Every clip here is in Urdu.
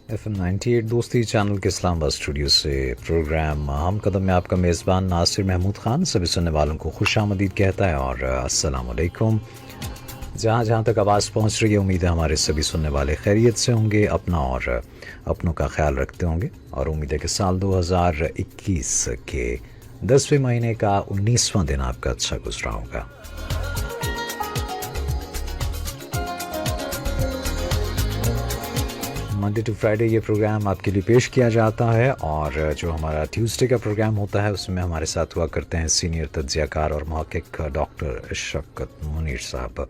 FM 98 دوستی چینل کے اسلام آباد اسٹوڈیو سے پروگرام ہم قدم میں آپ کا میزبان ناصر محمود خان سبھی سننے والوں کو خوش آمدید کہتا ہے اور السلام علیکم. جہاں جہاں تک آواز پہنچ رہی ہے امید ہے ہمارے سبھی سننے والے خیریت سے ہوں گے, اپنا اور اپنوں کا خیال رکھتے ہوں گے, اور امید ہے کہ سال 2021 کے 10ویں مہینے کا 19واں دن آپ کا اچھا گزرا ہوگا. منڈے ٹو فرائیڈے یہ پروگرام آپ کے لیے پیش کیا جاتا ہے, اور جو ہمارا ٹیوزڈے کا پروگرام ہوتا ہے اس میں ہمارے ساتھ ہوا کرتے ہیں سینئر تجزیہ کار اور محقق ڈاکٹر شفقت منیر صاحب.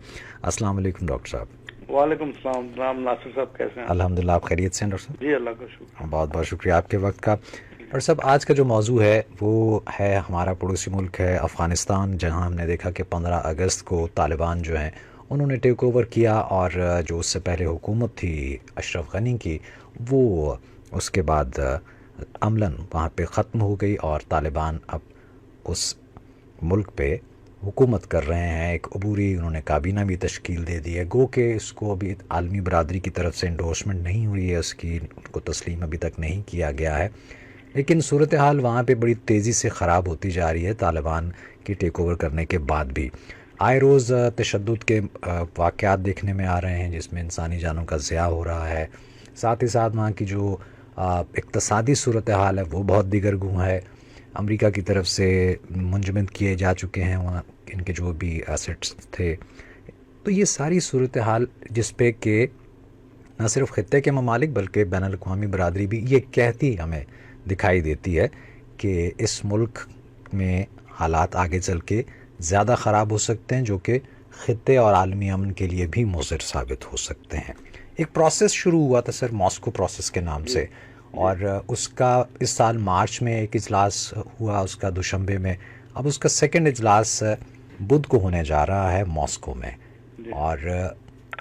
السلام علیکم ڈاکٹر صاحب. وعلیکم السلام. جناب ناصر صاحب کیسے ہیں؟ الحمدللہ, آپ خیریت سے ہیں ڈاکٹر صاحب؟ جی اللہ کا شکر. بہت بہت شکریہ آپ کے وقت کا. ڈاکٹر صاحب آج کا جو موضوع ہے وہ ہے ہمارا پڑوسی ملک ہے افغانستان, جہاں ہم نے دیکھا کہ 15 اگست کو طالبان جو ہیں انہوں نے ٹیک اوور کیا, اور جو اس سے پہلے حکومت تھی اشرف غنی کی وہ اس کے بعد عملاً وہاں پہ ختم ہو گئی, اور طالبان اب اس ملک پہ حکومت کر رہے ہیں. ایک عبوری انہوں نے کابینہ بھی تشکیل دے دی ہے, گو کہ اس کو ابھی عالمی برادری کی طرف سے انڈورسمنٹ نہیں ہوئی ہے, اس کی ان کو تسلیم ابھی تک نہیں کیا گیا ہے, لیکن صورتحال وہاں پہ بڑی تیزی سے خراب ہوتی جا رہی ہے طالبان کی ٹیک اوور کرنے کے بعد بھی. آئے روز تشدد کے واقعات دیکھنے میں آ رہے ہیں جس میں انسانی جانوں کا ضیاع ہو رہا ہے, ساتھ ہی ساتھ وہاں کی جو اقتصادی صورتحال ہے وہ بہت دیگر گوں ہے. امریکہ کی طرف سے منجمد کیے جا چکے ہیں وہاں ان کے جو بھی ایسٹس تھے. تو یہ ساری صورتحال جس پہ کہ نہ صرف خطے کے ممالک بلکہ بین الاقوامی برادری بھی یہ کہتی ہمیں دکھائی دیتی ہے کہ اس ملک میں حالات آگے چل کے زیادہ خراب ہو سکتے ہیں, جو کہ خطے اور عالمی امن کے لیے بھی مضر ثابت ہو سکتے ہیں. ایک پروسیس شروع ہوا تھا سر ماسکو پروسیس کے نام سے, اور اس کا اس سال مارچ میں ایک اجلاس ہوا اس کا دوشنبے میں. اب اس کا سیکنڈ اجلاس بدھ کو ہونے جا رہا ہے ماسکو میں, اور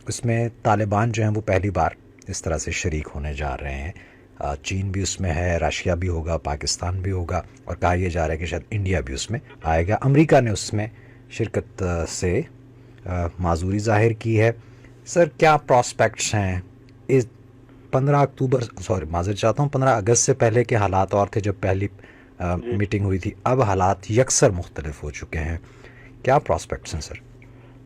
اس میں طالبان جو ہیں وہ پہلی بار اس طرح سے شریک ہونے جا رہے ہیں. چین بھی اس میں ہے, رشیا بھی ہوگا, پاکستان بھی ہوگا, اور کہا یہ جا رہا ہے کہ شاید انڈیا بھی اس میں آئے گا. امریکہ نے اس میں شرکت سے معذوری ظاہر کی ہے. سر کیا پراسپیکٹس ہیں اس 15 اگست سے پہلے کے حالات اور تھے جب پہلی میٹنگ ہوئی تھی, اب حالات یکسر مختلف ہو چکے ہیں, کیا پراسپیکٹس ہیں سر؟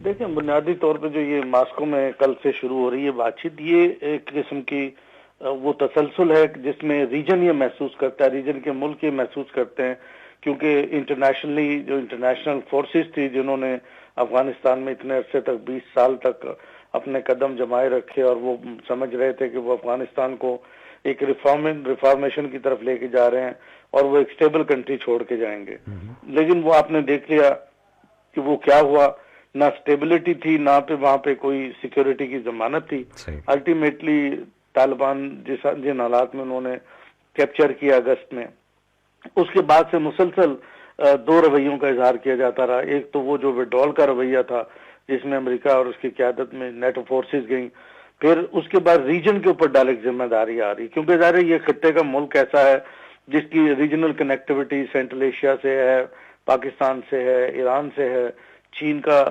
دیکھیں بنیادی طور پہ جو یہ ماسکو میں کل سے شروع ہو رہی ہے بات چیت, یہ ایک قسم کی وہ تسلسل ہے جس میں ریجن یہ محسوس کرتا ہے, ریجن کے ملک یہ محسوس کرتے ہیں, کیونکہ انٹرنیشنلی جو انٹرنیشنل فورسز تھی جنہوں نے افغانستان میں اتنے عرصے تک 20 سال تک اپنے قدم جمائے رکھے, اور وہ سمجھ رہے تھے کہ وہ افغانستان کو ایک ریفارمیشن کی طرف لے کے جا رہے ہیں اور وہ ایک سٹیبل کنٹری چھوڑ کے جائیں گے, لیکن وہ آپ نے دیکھ لیا کہ وہ کیا ہوا. نہ سٹیبلٹی تھی, نہ پہ وہاں پہ کوئی سیکیورٹی کی ضمانت تھی. الٹیمیٹلی طالبان جن حالات میں انہوں نے کیپچر کیا اگست میں, اس کے بعد سے مسلسل دو رویوں کا اظہار کیا جاتا رہا. ایک تو وہ جو وڈرال کا رویہ تھا جس میں امریکہ اور اس کی قیادت میں نیٹو فورسز گئیں, پھر اس کے بعد ریجن کے اوپر ڈائریکٹ ذمہ داری آ رہی, کیونکہ ظاہر ہے یہ خطے کا ملک ایسا ہے جس کی ریجنل کنیکٹیوٹی سینٹرل ایشیا سے ہے, پاکستان سے ہے, ایران سے ہے, چین کا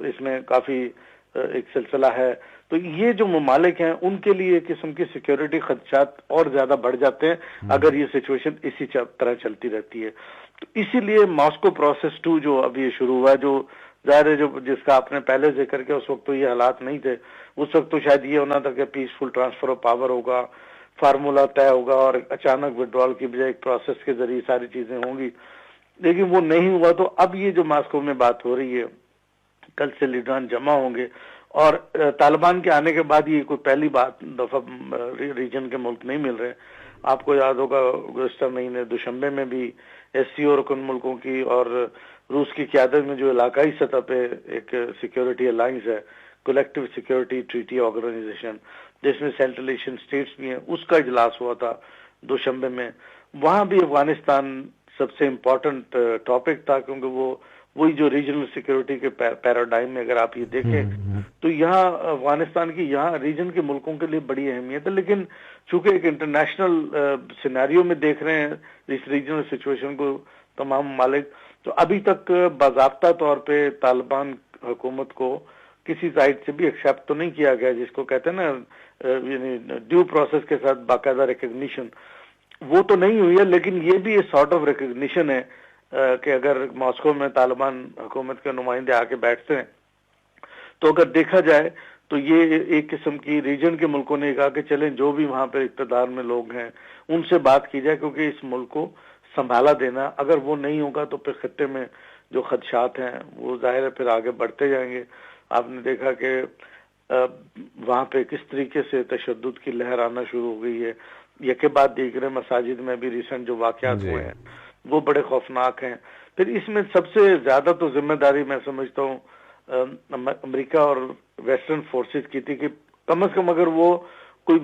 اس میں کافی ایک سلسلہ ہے. تو یہ جو ممالک ہیں ان کے لیے ایک قسم کی سیکیورٹی خدشات اور زیادہ بڑھ جاتے ہیں اگر یہ سچویشن اسی طرح چلتی رہتی ہے. تو اسی لیے ماسکو پروسیس 2 جو ابھی یہ شروع ہوا ہے, جو ظاہر ہے جو جس کا آپ نے پہلے ذکر کیا, اس وقت تو یہ حالات نہیں تھے. اس وقت تو شاید یہ ہونا تھا کہ پیسفل ٹرانسفر آف پاور ہوگا, فارمولا طے ہوگا, اور اچانک وڈرال کی بجائے ایک پروسیس کے ذریعے ساری چیزیں ہوں گی, لیکن وہ نہیں ہوا. تو اب یہ جو ماسکو میں بات ہو رہی ہے, کل سے لیڈران جمع ہوں گے, اور طالبان کے آنے کے بعد یہ کوئی پہلی دفعہ ریجن کے ملک نہیں مل رہے. آپ کو یاد ہوگا گزشتہ مہینے دوشنبے میں بھی ایس سی او رکن ملکوں کی اور روس کی قیادت میں جو علاقائی سطح پہ ایک سیکیورٹی الائنس ہے, کولیکٹیو سیکیورٹی ٹریٹی آرگنائزیشن, جس میں سینٹرل ایشین اسٹیٹس بھی ہیں, اس کا اجلاس ہوا تھا دوشنبے میں. وہاں بھی افغانستان سب سے امپورٹنٹ ٹاپک تھا, کیونکہ وہی جو ریجنل سیکیورٹی کے پیراڈائم میں اگر آپ یہ دیکھیں تو یہاں افغانستان کی یہاں ریجن کے ملکوں کے لیے بڑی اہمیت ہے. لیکن چونکہ ایک انٹرنیشنل سینیریو میں دیکھ رہے ہیں اس ریجنل سچویشن کو تمام ممالک, تو ابھی تک باضابطہ طور پہ طالبان حکومت کو کسی سائڈ سے بھی ایکسیپٹ تو نہیں کیا گیا، جس کو کہتے ہیں نا یعنی ڈیو پروسیس کے ساتھ باقاعدہ ریکگنیشن، وہ تو نہیں ہوئی ہے، لیکن یہ بھی ایک سارٹ آف ریکگنیشن ہے کہ اگر ماسکو میں طالبان حکومت کے نمائندے آ کے بیٹھتے ہیں تو اگر دیکھا جائے تو یہ ایک قسم کی ریجن کے ملکوں نے کہا کہ چلیں جو بھی وہاں پہ اقتدار میں لوگ ہیں ان سے بات کی جائے، کیونکہ اس ملک کو سنبھالا دینا، اگر وہ نہیں ہوگا تو پھر خطے میں جو خدشات ہیں وہ ظاہر ہے پھر آگے بڑھتے جائیں گے۔ آپ نے دیکھا کہ وہاں پہ کس طریقے سے تشدد کی لہر آنا شروع ہو گئی ہے، یکے بعد دیگر مساجد میں بھی ریسنٹ جو واقعات ہوئے ہیں وہ بڑے خوفناک ہیں۔ پھر اس میں سب سے زیادہ تو ذمہ داری میں سمجھتا ہوں امریکہ اور ویسٹرن فورسز کی تھی کہ کم از کم اگر وہ کوئی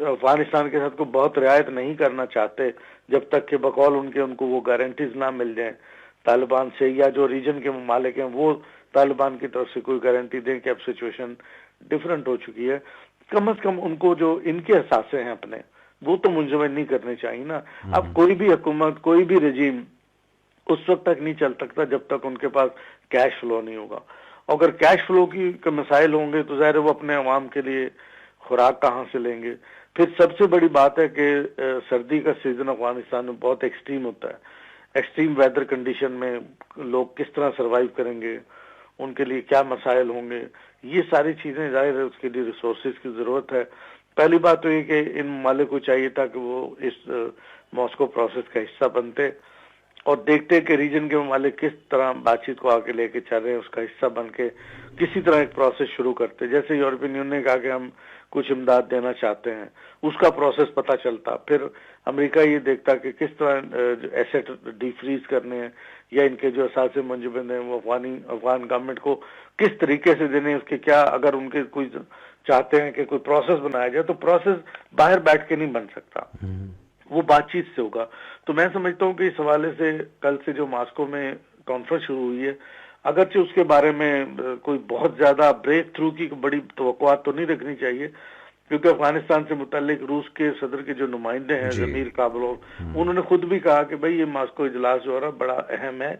افغانستان کے ساتھ کوئی بہت رعایت نہیں کرنا چاہتے جب تک کہ بقول ان کو وہ گارنٹیز نہ مل جائیں طالبان سے، یا جو ریجن کے ممالک ہیں وہ طالبان کی طرف سے کوئی گارنٹی دیں کہ اب سچویشن ڈیفرنٹ ہو چکی ہے، کم از کم ان کو جو ان کے احساسے ہیں اپنے وہ تو منجمد نہیں کرنے چاہیے نا۔ اب کوئی بھی حکومت، کوئی بھی رجیم اس وقت تک نہیں چل سکتا جب تک ان کے پاس کیش فلو نہیں ہوگا، اگر کیش فلو کی مسائل ہوں گے تو ظاہر وہ اپنے عوام کے لیے خوراک کہاں سے لیں گے۔ پھر سب سے بڑی بات ہے کہ سردی کا سیزن افغانستان میں بہت ایکسٹریم ہوتا ہے، ایکسٹریم ویدر کنڈیشن میں لوگ کس طرح سروائیو کریں گے، ان کے لیے کیا مسائل ہوں گے، یہ ساری چیزیں ظاہر ہے اس کے لیے ریسورسز کی ضرورت ہے۔ پہلی بات تو یہ کہ ان ممالک کو چاہیے تھا کہ وہ اس ماسکو پروسیس کا حصہ بنتے اور دیکھتے کہ ریجن کے ممالک کس طرح بات چیت کو آگے لے کے چل رہے ہیں، اس کا حصہ بن کے کسی طرح ایک پروسیس شروع کرتے، جیسے یورپین یونین نے کہا کہ ہم کچھ امداد دینا چاہتے ہیں، اس کا پروسیس پتہ چلتا، پھر امریکہ یہ دیکھتا کہ کس طرح ایسٹ ڈی فریز کرنے ہیں یا ان کے جو اثاثے منجمد ہیں وہ افغان گورنمنٹ کو کس طریقے سے دینے، اس کے کیا اگر ان کے کوئی چاہتے ہیں کہ کوئی پروسیس بنایا جائے تو پروسیس باہر بیٹھ کے نہیں بن سکتا، وہ بات چیت سے ہوگا۔ تو میں سمجھتا ہوں کہ اس حوالے سے کل سے جو ماسکو میں کانفرنس شروع ہوئی ہے، اگرچہ اس کے بارے میں کوئی بہت زیادہ بریک تھرو کی بڑی توقعات تو نہیں رکھنی چاہیے، کیونکہ افغانستان سے متعلق روس کے صدر کے جو نمائندے ہیں ضمیر کابلوف، انہوں نے خود بھی کہا کہ بھئی یہ ماسکو اجلاس جو ہو رہا بڑا اہم ہے،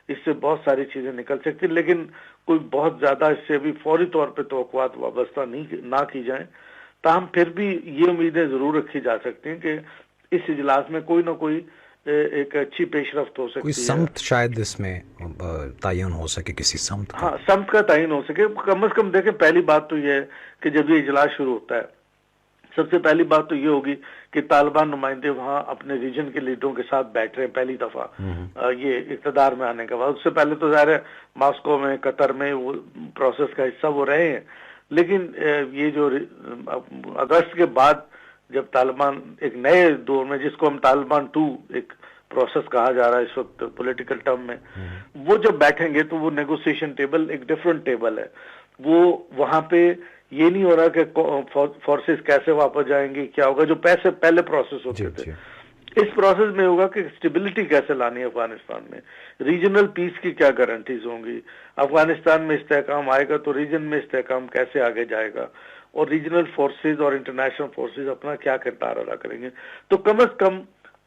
اس سے بہت ساری چیزیں نکل سکتی، لیکن کوئی بہت زیادہ اس سے ابھی فوری طور پہ توقعات وابستہ نہ کی جائیں۔ تاہم پھر بھی یہ امیدیں ضرور رکھی جا سکتی ہیں کہ اس اجلاس میں کوئی نہ کوئی ایک اچھی پیش رفت ہو سکتی ہے، کوئی سمت شاید اس میں تعین ہو سکے، کسی سمت کا، ہاں سمت کا تعین ہو سکے۔ کم از کم دیکھیں پہلی بات تو یہ ہے کہ جب یہ اجلاس شروع ہوتا ہے سب سے پہلی بات تو یہ ہوگی کہ طالبان نمائندے وہاں اپنے ریجن کے لیڈروں کے ساتھ بیٹھ رہے ہیں پہلی دفعہ یہ اقتدار میں آنے کے بعد۔ اس سے پہلے تو ظاہر ہے ماسکو میں، قطر میں وہ پروسیس کا حصہ وہ رہے ہیں، لیکن یہ جو اگست کے بعد جب طالبان ایک نئے دور میں، جس کو ہم طالبان 2 ایک پروسیس کہا جا رہا ہے اس وقت پولیٹیکل ٹرم میں، وہ جب بیٹھیں گے تو وہ نیگوسیشن ٹیبل ایک ڈیفرنٹ ٹیبل ہے، وہ وہاں پہ یہ نہیں ہو رہا کہ فورسز کیسے واپس جائیں گی، کیا ہوگا جو پہلے پروسیس ہوتے تھے، اس پروسیس میں ہوگا کہ اسٹیبلٹی کیسے لانی ہے افغانستان میں، ریجنل پیس کی کیا گارنٹیز ہوں گی، افغانستان میں استحکام آئے گا تو ریجن میں استحکام کیسے آگے جائے گا، اور ریجنل فورسز اور انٹرنیشنل فورسز اپنا کیا کردار ادا کریں گے۔ تو کم از کم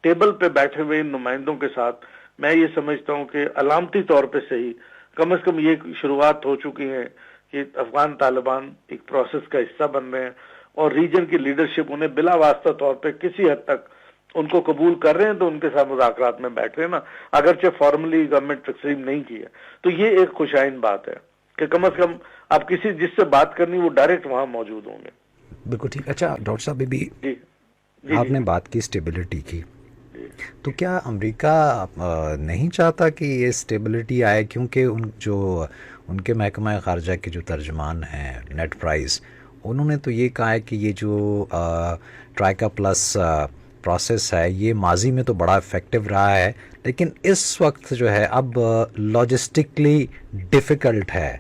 ٹیبل پہ بیٹھے ہوئے نمائندوں کے ساتھ میں یہ سمجھتا ہوں کہ علامتی طور پہ صحیح کم از کم یہ شروعات ہو چکی ہے کہ افغان طالبان ایک پروسیس کا حصہ بن رہے ہیں، اور ریجن کی لیڈرشپ انہیں بلا واسطہ طور پہ کسی حد تک ان کو قبول کر رہے ہیں تو ان کے ساتھ مذاکرات میں بیٹھ رہے ہیں نا، اگرچہ فارملی گورنمنٹ تقسیم نہیں کی ہے۔ تو یہ ایک خوشائن بات ہے کہ کم از کم آپ کسی جس سے بات کرنی وہ ڈائریکٹ وہاں موجود ہوں گے۔ بالکل ٹھیک۔ اچھا ڈاکٹر صاحب بھی آپ نے بات کی اسٹیبلٹی کی، تو کیا امریکہ نہیں چاہتا کہ یہ اسٹیبلٹی آئے؟ کیونکہ ان کے محکمہ خارجہ کے جو ترجمان ہیں نیٹ پرائز، انہوں نے تو یہ کہا ہے کہ یہ جو ٹرائیکا پلس پروسیس ہے یہ ماضی میں تو بڑا افیکٹو رہا ہے، لیکن اس وقت جو ہے اب لاجسٹکلی ڈیفیکلٹ ہے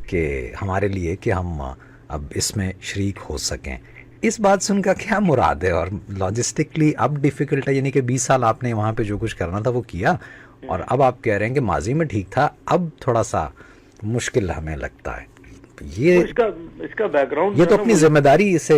کہ ہمارے لیے کہ ہم اب اس میں شریک ہو سکیں۔ اس بات سے ان کا کیا مراد ہے؟ اور لاجسٹکلی اب ڈیفیکلٹ ہے، یعنی کہ 20 سال آپ نے وہاں پہ جو کچھ کرنا تھا وہ کیا، اور اب آپ کہہ رہے ہیں کہ ماضی میں ٹھیک تھا، اب تھوڑا سا مشکل ہمیں لگتا ہے۔ یہ اس کا بیک گراؤنڈ یہ تو اپنی ذمہ داری سے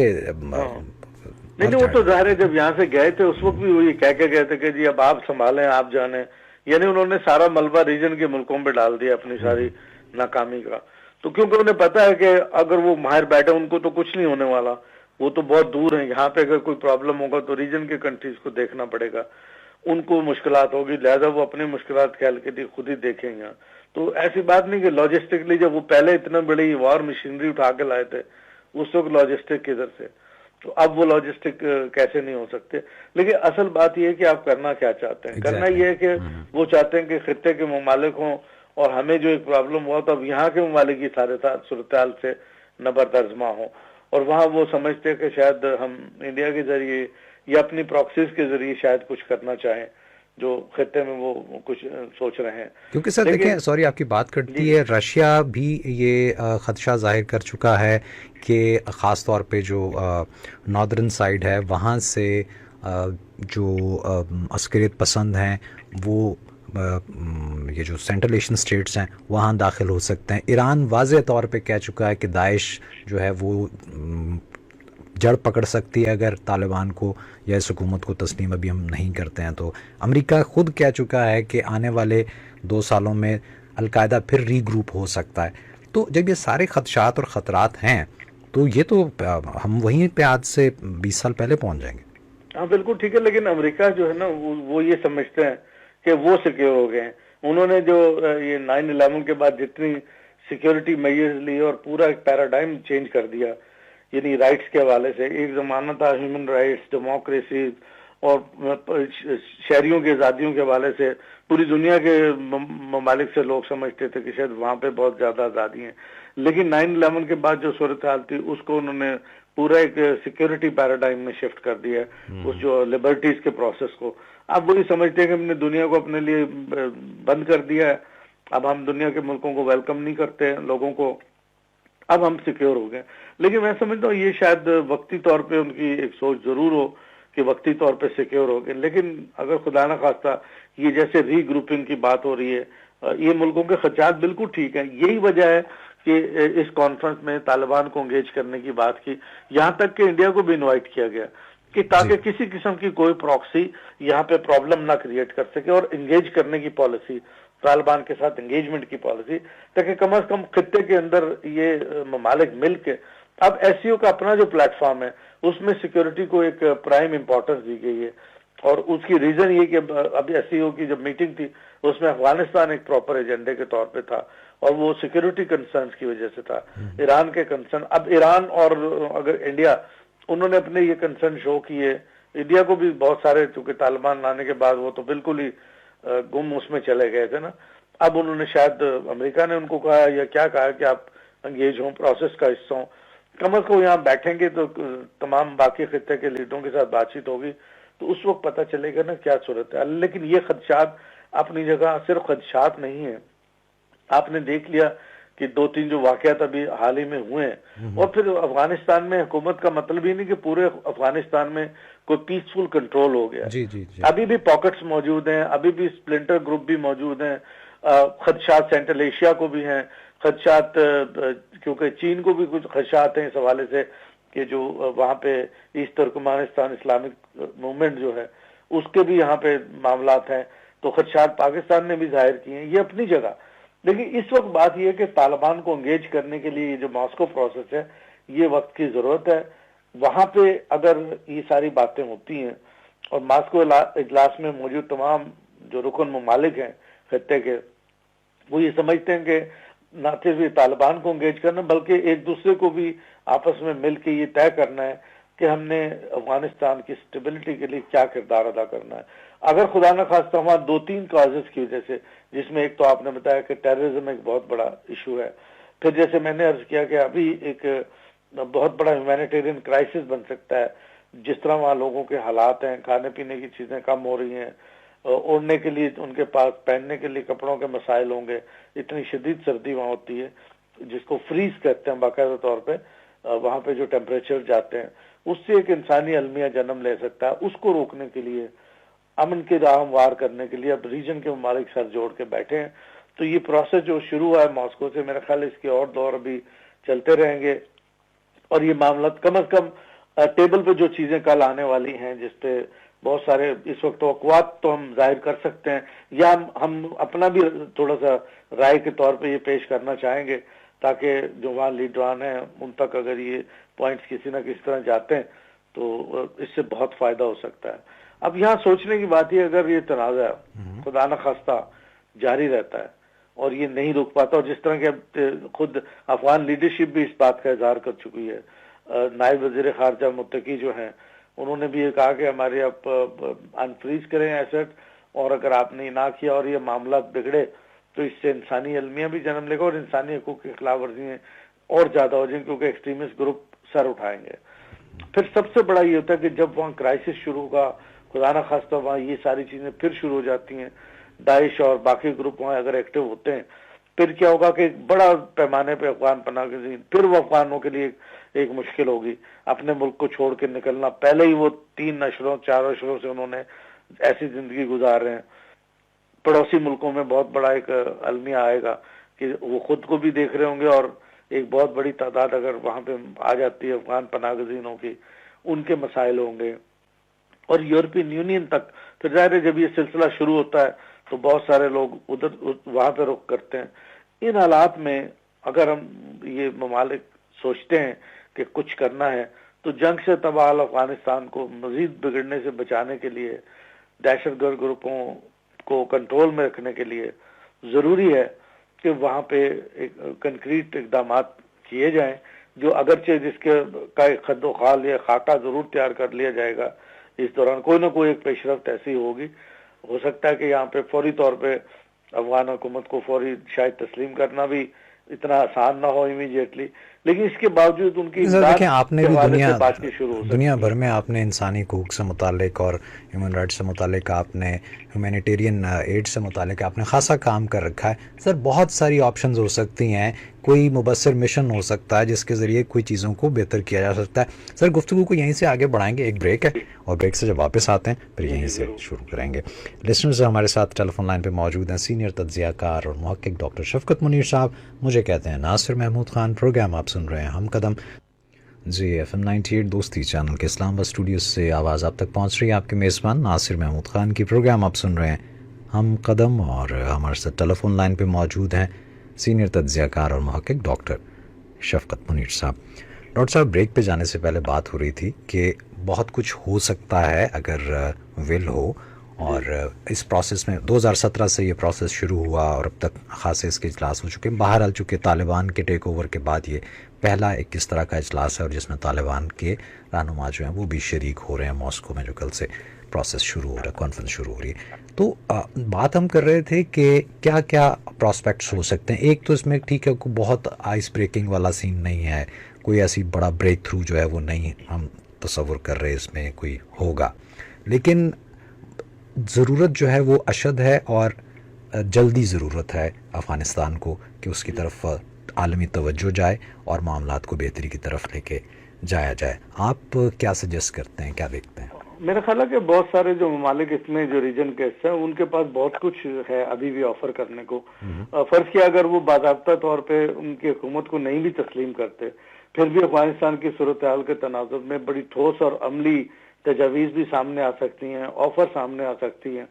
نہیں، وہ تو ظاہر ہے جب یہاں سے گئے تھے اس وقت بھی وہ یہ کہہ کے گئے تھے کہ جی اب آپ سنبھالیں، آپ جانیں، یعنی انہوں نے سارا ملبہ ریجن کے ملکوں پہ ڈال دیا اپنی ساری ناکامی کا۔ تو کیونکہ انہیں پتا ہے کہ اگر وہ ماہر بیٹھے ان کو تو کچھ نہیں ہونے والا، وہ تو بہت دور ہیں، یہاں پہ اگر کوئی پرابلم ہوگا تو ریجن کے کنٹریز کو دیکھنا پڑے گا، ان کو مشکلات ہوگی، لہذا وہ اپنی مشکلات خیال کے لیے خود ہی دیکھیں گے. تو ایسی بات نہیں کہ لاجسٹکلی جب وہ پہلے اتنا بڑی وار مشینری اٹھا کے لائے تھے اس وقت لاجسٹک کدھر سے، تو اب وہ لاجسٹک کیسے نہیں ہو سکتے. لیکن اصل بات یہ ہے کہ آپ کرنا کیا چاہتے ہیں. کرنا یہ ہے کہ وہ چاہتے ہیں کہ خطے کے ممالک ہوں، اور ہمیں جو ایک پرابلم ہوا تو اب یہاں کے ممالک کی سارے صورتحال سے نبردرزما ہوں، اور وہاں وہ سمجھتے ہیں کہ شاید ہم انڈیا کے ذریعے یا اپنی پراکسیز کے ذریعے شاید کچھ کرنا چاہیں جو خطے میں وہ کچھ سوچ رہے ہیں. کیونکہ سر دیکھیں، سوری آپ کی بات کٹتی ہے، رشیا بھی یہ خدشہ ظاہر کر چکا ہے کہ خاص طور پہ جو ناردرن سائیڈ ہے وہاں سے جو عسکریت پسند ہیں وہ یہ جو سینٹرل ایشین اسٹیٹس ہیں وہاں داخل ہو سکتے ہیں. ایران واضح طور پہ کہہ چکا ہے کہ داعش جو ہے وہ جڑ پکڑ سکتی ہے اگر طالبان کو یا اس حکومت کو تسلیم ابھی ہم نہیں کرتے ہیں. تو امریکہ خود کہہ چکا ہے کہ آنے والے 2 سالوں میں القاعدہ پھر ری گروپ ہو سکتا ہے. تو جب یہ سارے خدشات اور خطرات ہیں تو یہ تو ہم وہیں پہ آج سے 20 سال پہلے پہنچ جائیں گے. ہاں بالکل ٹھیک ہے، لیکن امریکہ جو ہے نا وہ یہ سمجھتے ہیں کہ وہ سیکیور ہو گئے ہیں. انہوں نے جو یہ 9/11 کے بعد جتنی سیکیورٹی میجرز لی اور پورا ایک پیراڈائم چینج کر دیا، یعنی رائٹس کے حوالے سے. ایک زمانہ تھا ہیومن رائٹس، ڈیموکریسی اور شہریوں کی آزادیوں کے حوالے سے پوری دنیا کے ممالک سے لوگ سمجھتے تھے کہ شاید وہاں پہ بہت زیادہ آزادی ہیں. لیکن 9/11 کے بعد جو صورتحال تھی اس کو انہوں نے پورا ایک سیکیورٹی پیراڈائم میں شفٹ کر دیا ہے، اس جو لبرٹیز کے پروسیس کو. اب وہی سمجھتے ہیں کہ ہم نے دنیا کو اپنے لیے بند کر دیا ہے، اب ہم دنیا کے ملکوں کو ویلکم نہیں کرتے لوگوں کو، اب ہم سیکیور ہو گئے. لیکن میں سمجھتا ہوں یہ شاید وقتی طور پہ ان کی ایک سوچ ضرور ہو کہ وقتی طور پہ سیکیور ہو گئے، لیکن اگر خدا نہ خواستہ یہ جیسے ری گروپنگ کی بات ہو رہی ہے، یہ ملکوں کے خدشات بالکل ٹھیک ہیں. یہی وجہ ہے کہ اس کانفرنس میں طالبان کو انگیج کرنے کی بات کی، یہاں تک کہ انڈیا کو بھی انوائٹ کیا گیا کہ تاکہ کسی قسم کی کوئی پراکسی یہاں پہ پرابلم نہ کریٹ کر سکے، اور انگیج کرنے کی پالیسی، طالبان کے ساتھ انگیجمنٹ کی پالیسی، تاکہ کم از کم خطے کے اندر یہ ممالک مل کے. اب ایس سی او کا اپنا جو پلیٹ فارم ہے اس میں سیکیورٹی کو ایک پرائم امپورٹنس دی گئی ہے، اور اس کی ریزن یہ کہ اب ایس سی او کی جب میٹنگ تھی اس میں افغانستان ایک پراپر ایجنڈے کے طور پہ تھا، اور وہ سیکیورٹی کنسرنز کی وجہ سے تھا، ایران کے کنسرن. اب ایران اور اگر انڈیا، انہوں نے اپنے یہ کنسرن شو کیے. انڈیا کو بھی بہت سارے، چونکہ طالبان لانے کے بعد وہ تو بالکل ہی گم اس میں چلے گئے تھے نا. اب انہوں نے شاید امریکہ نے ان کو کہا یا کیا کہا کہ آپ انگیج ہوں، پروسیس کا حصہ ہوں. کم از کم یہاں بیٹھیں گے تو تمام باقی خطے کے لیڈروں کے ساتھ بات چیت ہوگی تو اس وقت پتہ چلے گا نا کیا صورت ہے. لیکن یہ خدشات اپنی جگہ صرف خدشات نہیں ہیں. آپ نے دیکھ لیا کہ 2-3 جو واقعات ابھی حال ہی میں ہوئے ہیں، اور پھر افغانستان میں حکومت کا مطلب ہی نہیں کہ پورے افغانستان میں کوئی پیسفل کنٹرول ہو گیا. ابھی بھی پاکٹس موجود ہیں، ابھی بھی اسپلنٹر گروپ بھی موجود ہیں. خدشات سینٹرل ایشیا کو بھی ہیں، خدشات کیونکہ چین کو بھی کچھ خدشات ہیں اس حوالے سے کہ جو وہاں پہ ایسٹ ترکمانستان اسلامک موومنٹ جو ہے اس کے بھی یہاں پہ معاملات ہیں. تو خدشات پاکستان نے بھی ظاہر کیے ہیں، یہ اپنی جگہ. لیکن اس وقت بات یہ ہے کہ طالبان کو انگیج کرنے کے لیے یہ جو ماسکو پروسیس ہے یہ وقت کی ضرورت ہے. وہاں پہ اگر یہ ساری باتیں ہوتی ہیں اور ماسکو اجلاس میں موجود تمام جو رکن ممالک ہیں خطے کے، وہ یہ سمجھتے ہیں کہ نہ صرف یہ طالبان کو انگیج کرنا بلکہ ایک دوسرے کو بھی آپس میں مل کے یہ طے کرنا ہے کہ ہم نے افغانستان کی اسٹیبلٹی کے لیے کیا کردار ادا کرنا ہے. اگر خدا نہ خواستہ وہاں 2-3 کازز کی وجہ سے، جس میں ایک تو آپ نے بتایا کہ ٹیررزم ایک بہت بڑا ایشو ہے، پھر جیسے میں نے عرض کیا کہ ابھی ایک بہت بڑا ہیومینیٹیرین کرائسس بن سکتا ہے، جس طرح وہاں لوگوں کے حالات ہیں، کھانے پینے کی چیزیں کم ہو رہی ہیں، اوڑھنے کے لیے ان کے پاس پہننے کے لیے کپڑوں کے مسائل ہوں گے، اتنی شدید سردی وہاں ہوتی ہے جس کو فریز کہتے ہیں باقاعدہ طور پہ، وہاں پہ جو ٹیمپریچر جاتے ہیں اس سے ایک انسانی المیہ جنم لے سکتا ہے. اس کو روکنے کے لیے، امن کی راہ ہموار کرنے کے لیے اب ریجن کے ممالک سر جوڑ کے بیٹھے ہیں. تو یہ پروسیس جو شروع ہوا ہے ماسکو سے، میرا خیال اس کے اور دور ابھی چلتے رہیں گے، اور یہ معاملات کم از کم ٹیبل پہ جو چیزیں کل آنے والی ہیں جس پہ بہت سارے اس وقت توقعات تو ہم ظاہر کر سکتے ہیں، یا ہم اپنا بھی تھوڑا سا رائے کے طور پہ یہ پیش کرنا چاہیں گے تاکہ جو وہاں لیڈران ہیں ان تک اگر یہ پوائنٹس کسی نہ کسی طرح جاتے ہیں تو اس سے بہت فائدہ ہو سکتا ہے. اب یہاں سوچنے کی بات یہ اگر یہ تنازع خدا نخواستہ جاری رہتا ہے اور یہ نہیں روک پاتا، اور جس طرح کہ اب خود افغان لیڈرشپ بھی اس بات کا اظہار کر چکی ہے، نائب وزیر خارجہ متقی جو ہیں انہوں نے بھی یہ کہا کہ ہمارے آپ انفریز کریں ایسٹ، اور اگر آپ نے نہ کیا اور یہ معاملات بگڑے تو اس سے انسانی المیہ بھی جنم لے گا اور انسانی حقوق کی خلاف ورزیاں اور زیادہ ہو جائیں کیونکہ ایکسٹریمسٹ گروپ سر اٹھائیں گے. پھر سب سے بڑا یہ ہوتا ہے کہ جب وہاں کرائسس شروع ہوگا، خدا نہ خواستہ وہاں یہ ساری چیزیں پھر شروع ہو جاتی ہیں، داعش اور باقی گروپ وہاں اگر ایکٹیو ہوتے ہیں، پھر کیا ہوگا کہ ایک بڑا پیمانے پہ افغان پناہ گزین پھر وہ افغانوں کے لیے ایک مشکل ہوگی اپنے ملک کو چھوڑ کے نکلنا. پہلے ہی وہ 4 اشروں سے انہوں نے ایسی زندگی گزار رہے ہیں. پڑوسی ملکوں میں بہت بڑا ایک المیہ آئے گا کہ وہ خود کو بھی دیکھ رہے ہوں گے، اور ایک بہت بڑی تعداد اگر وہاں پہ آ جاتی ہے افغان پناہ گزینوں کی، ان کے مسائل ہوں گے. اور یورپین یونین تک پھر ظاہر ہے جب یہ سلسلہ شروع ہوتا ہے تو بہت سارے لوگ ادھر وہاں پہ رخ کرتے ہیں. ان حالات میں اگر ہم یہ ممالک سوچتے ہیں کہ کچھ کرنا ہے تو جنگ سے تباہ افغانستان کو مزید بگڑنے سے بچانے کے لیے، دہشت گرد گروپوں کو کنٹرول میں رکھنے کے لیے ضروری ہے کہ وہاں پہ کنکریٹ اقدامات کیے جائیں، جو اگرچہ جس کے کا ایک خد و خال یا خاکہ ضرور تیار کر لیا جائے گا. اس دوران کوئی نہ کوئی ایک پیش رفت ایسی ہوگی. ہو سکتا ہے کہ یہاں پہ فوری طور پہ افغان حکومت کو فوری شاید تسلیم کرنا بھی اتنا آسان نہ ہو امیڈیٹلی، لیکن اس کے باوجود ان کی سر امداد دیکھیں، آپ نے کے بھی حوالے سے بات چیت شروع ہو دنیا سکتی بھر ہے. میں آپ نے انسانی حقوق سے متعلق اور ہیومن رائٹس سے متعلق، آپ نے ہیومینیٹیرین ایڈ سے متعلق آپ نے خاصا کام کر رکھا ہے. سر بہت ساری آپشنز ہو سکتی ہیں، کوئی مبصر مشن ہو سکتا ہے جس کے ذریعے کوئی چیزوں کو بہتر کیا جا سکتا ہے. سر گفتگو کو یہیں سے آگے بڑھائیں گے، ایک بریک ہے اور بریک سے جب واپس آتے ہیں پھر یہیں سے شروع کریں گے. لسنرز ہمارے ساتھ ٹیلی فون لائن پہ موجود ہیں سینئر تجزیہ کار اور محقق ڈاکٹر شفقت منیر صاحب. مجھے کہتے ہیں ناصر محمود خان. پروگرام آپ سن رہے ہیں ہم قدم، جی FM 98 دوستی چینل کے اسلام آباد اسٹوڈیو سے آواز آپ تک پہنچ رہی ہے. آپ کے میزبان ناصر محمود خان کی پروگرام آپ سن رہے ہیں ہم قدم، اور ہمارے ساتھ ٹیلی فون لائن پہ موجود ہیں سینئر تجزیہ کار اور محقق ڈاکٹر شفقت منیر صاحب. ڈاکٹر صاحب، بریک پہ جانے سے پہلے بات ہو رہی تھی کہ بہت کچھ ہو سکتا ہے اگر ول ہو، اور اس پروسیس میں 2017 سے یہ پروسیس شروع ہوا اور اب تک خاصے اس کے اجلاس ہو چکے ہیں. بہرحال چونکہ طالبان کے ٹیک اوور کے بعد یہ پہلا ایک کس طرح کا اجلاس ہے اور جس میں طالبان کے رہنما جو ہیں وہ بھی شریک ہو رہے ہیں ماسکو میں، جو کل سے پروسیس شروع ہو رہا ہے، کانفرنس شروع ہو رہی ہے. تو بات ہم کر رہے تھے کہ کیا کیا پراسپیکٹس ہو سکتے ہیں. ایک تو اس میں ٹھیک ہے کوئی بہت آئس بریکنگ والا سین نہیں ہے، کوئی ایسی بڑا بریک تھرو جو ہے وہ نہیں ہم تصور کر رہے اس میں کوئی ہوگا، لیکن ضرورت جو ہے وہ اشد ہے اور جلدی ضرورت ہے افغانستان کو کہ اس کی طرف عالمی توجہ جائے اور معاملات کو بہتری کی طرف لے کے جایا جائے. آپ کیا سجیسٹ کرتے ہیں، کیا دیکھتے ہیں؟ میرا خیال ہے کہ بہت سارے جو ممالک اس میں جو ریجن کے حصے ہیں ان کے پاس بہت کچھ ہے ابھی بھی آفر کرنے کو. فرض کیا اگر وہ باضابطہ طور پہ ان کی حکومت کو نہیں بھی تسلیم کرتے، پھر بھی افغانستان کی صورتحال کے تناظر میں بڑی ٹھوس اور عملی تجاویز بھی سامنے آ سکتی ہیں، آفر سامنے آ سکتی ہیں.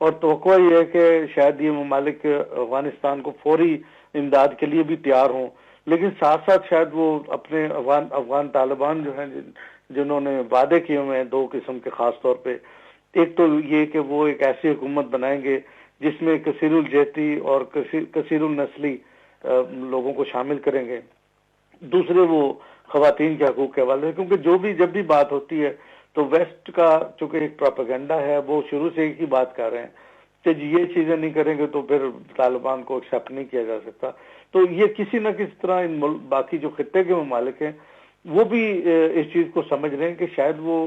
اور توقع یہ ہے کہ شاید یہ ممالک افغانستان کو فوری امداد کے لیے بھی تیار ہوں، لیکن ساتھ ساتھ شاید وہ اپنے افغان طالبان جو ہیں جنہوں نے وعدے کیے ہوئے ہیں دو قسم کے، خاص طور پہ ایک تو یہ کہ وہ ایک ایسی حکومت بنائیں گے جس میں کثیر الجہتی اور کثیر النسلی لوگوں کو شامل کریں گے. دوسرے وہ خواتین کے حقوق کے حوالے سے، کیونکہ جب بھی بات ہوتی ہے تو ویسٹ کا چونکہ ایک پروپیگنڈا ہے، وہ شروع سے ایک ہی بات کر رہے ہیں کہ یہ چیزیں نہیں کریں گے تو پھر طالبان کو ایکسیپٹ نہیں کیا جا سکتا. تو یہ کسی نہ کسی طرح ان باقی جو خطے کے ممالک ہیں وہ بھی اس چیز کو سمجھ رہے ہیں کہ شاید وہ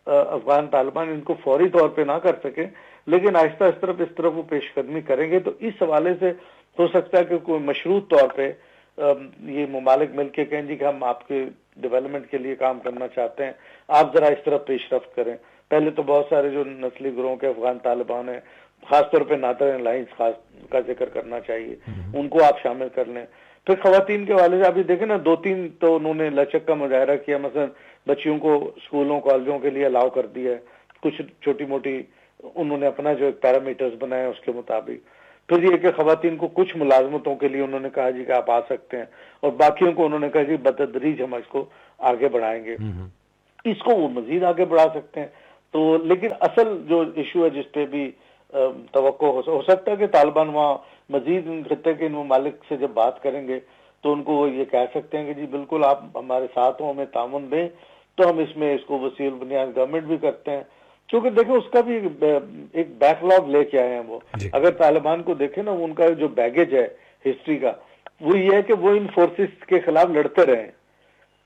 افغان طالبان ان کو فوری طور پہ نہ کر سکیں، لیکن آہستہ اس طرف وہ پیش قدمی کریں گے. تو اس حوالے سے ہو سکتا ہے کہ کوئی مشروط طور پہ یہ ممالک مل کے کہیں جی کہ ہم آپ کے ڈیولپمنٹ کے لیے کام کرنا چاہتے ہیں، آپ ذرا اس طرف پیش رفت کریں. پہلے تو بہت سارے جو نسلی گروہوں کے افغان طالبان ہیں، خاص طور پہ نادر الائنس کا ذکر کرنا چاہیے، ان کو آپ شامل کر لیں. پھر خواتین کے حوالے سے ابھی دیکھیں نا 2-3 تو انہوں نے لچک کا مظاہرہ کیا، مثلا بچیوں کو اسکولوں کالجوں کے لیے الاؤ کر دیا ہے، کچھ چھوٹی موٹی انہوں نے اپنا جو پیرامیٹرز بنائے اس کے مطابق. پھر یہ کہ خواتین کو کچھ ملازمتوں کے لیے انہوں نے کہا جی کہ آپ آ سکتے ہیں، اور باقیوں کو انہوں نے کہا جی بتدریج ہم اس کو آگے بڑھائیں گے، اس کو وہ مزید آگے بڑھا سکتے ہیں۔ تو لیکن اصل جو ایشو ہے جس پہ بھی توقع ہو سکتا ہے کہ طالبان وہاں مزید خطے کے ان ممالک سے جب بات کریں گے تو ان کو وہ یہ کہہ سکتے ہیں کہ جی بالکل آپ ہمارے ساتھ ہوں، ہمیں تعاون دیں، تو ہم اس میں اس کو وسیع البنیاد گورنمنٹ بھی کرتے ہیں، کیونکہ دیکھیں اس کا بھی ایک بیک لاگ لے کے آئے ہیں وہ۔ اگر طالبان کو دیکھیں نا، ان کا جو بیگیج ہے ہسٹری کا، وہ یہ ہے کہ وہ ان فورسز کے خلاف لڑتے رہے ہیں،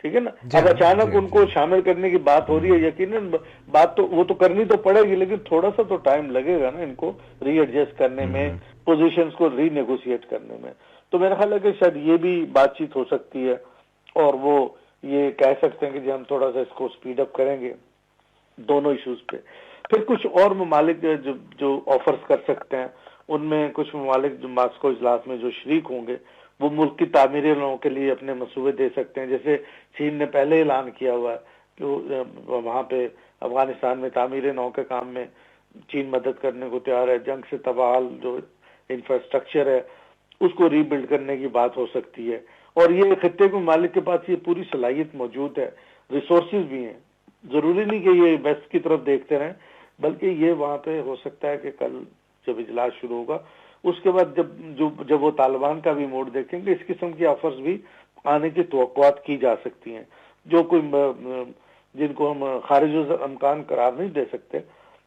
ٹھیک ہے نا۔ اب اچانک ان کو شامل کرنے کی بات ہو رہی ہے، یقیناً بات تو وہ تو کرنی تو پڑے گی، لیکن تھوڑا سا تو ٹائم لگے گا نا ان کو ری ایڈجسٹ کرنے میں، پوزیشنز کو ری نیگوشیٹ کرنے میں۔ تو میرا خیال ہے کہ شاید یہ بھی بات چیت ہو سکتی ہے، اور وہ یہ کہہ سکتے ہیں کہ جی ہم تھوڑا سا اس کو سپیڈ اپ کریں گے دونوں ایشوز پہ۔ پھر کچھ اور ممالک جو آفرز کر سکتے ہیں، ان میں کچھ ممالک جو ماسکو اجلاس میں جو شریک ہوں گے، وہ ملک کی تعمیری نو کے لیے اپنے منصوبے دے سکتے ہیں، جیسے چین نے پہلے اعلان کیا ہوا ہے کہ وہاں پہ افغانستان میں تعمیر نو کے کام میں چین مدد کرنے کو تیار ہے، جنگ سے تباہ جو انفراسٹرکچر ہے اس کو ری بلڈ کرنے کی بات ہو سکتی ہے، اور یہ خطے کے ممالک کے پاس یہ پوری صلاحیت موجود ہے، ریسورسز بھی ہیں، ضروری نہیں کہ یہ ویسٹ کی طرف دیکھتے رہیں، بلکہ یہ وہاں پہ ہو سکتا ہے کہ کل جب اجلاس شروع ہوگا اس کے بعد جب وہ طالبان کا بھی موڈ دیکھیں گے، اس قسم کی آفرز بھی آنے کی توقعات کی جا سکتی ہیں، جو کوئی جن کو ہم خارج الامکان قرار نہیں دے سکتے۔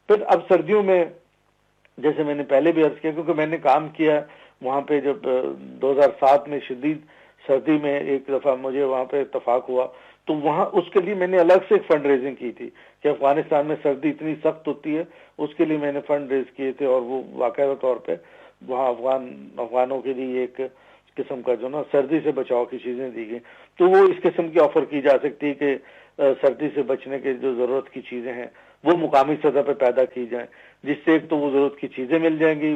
پھر اب سردیوں میں جیسے میں نے پہلے بھی عرض کیا، کیونکہ میں نے کام کیا وہاں پہ، جب 2007 میں شدید سردی میں ایک دفعہ مجھے وہاں پہ اتفاق ہوا، تو وہاں اس کے لیے میں نے الگ سے ایک فنڈ ریزنگ کی تھی کہ افغانستان میں سردی اتنی سخت ہوتی ہے، اس کے لیے میں نے فنڈ ریز کیے تھے، اور وہ باقاعدہ طور پہ وہاں افغانوں کے لیے ایک قسم کا جو نا سردی سے بچاؤ کی چیزیں دی گئی، تو وہ اس قسم کی آفر کی جا سکتی ہے کہ سردی سے بچنے کے جو ضرورت کی چیزیں ہیں وہ مقامی سطح پہ پیدا کی جائیں، جس سے ایک تو وہ ضرورت کی چیزیں مل جائیں گی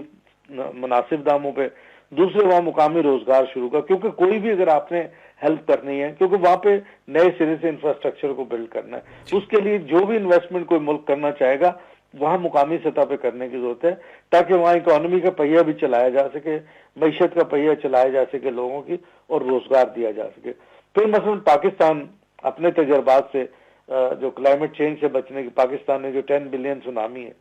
مناسب داموں پہ، دوسرے وہاں مقامی روزگار شروع کا، کیونکہ کوئی بھی اگر آپ نے ہیلپ کرنی ہے، کیونکہ وہاں پہ نئے سرے سے انفراسٹرکچر کو بلڈ کرنا ہے، اس کے لیے جو بھی انویسٹمنٹ کوئی ملک کرنا چاہے گا وہاں مقامی سطح پہ کرنے کی ضرورت ہے، تاکہ وہاں اکانومی کا پہیہ بھی چلایا جا سکے، معیشت کا پہیہ چلایا جا سکے لوگوں کی، اور روزگار دیا جا سکے۔ پھر مثلا پاکستان اپنے تجربات سے جو کلائمیٹ چینج سے بچنے کی، پاکستان نے جو 10 بلین سونامی ہے،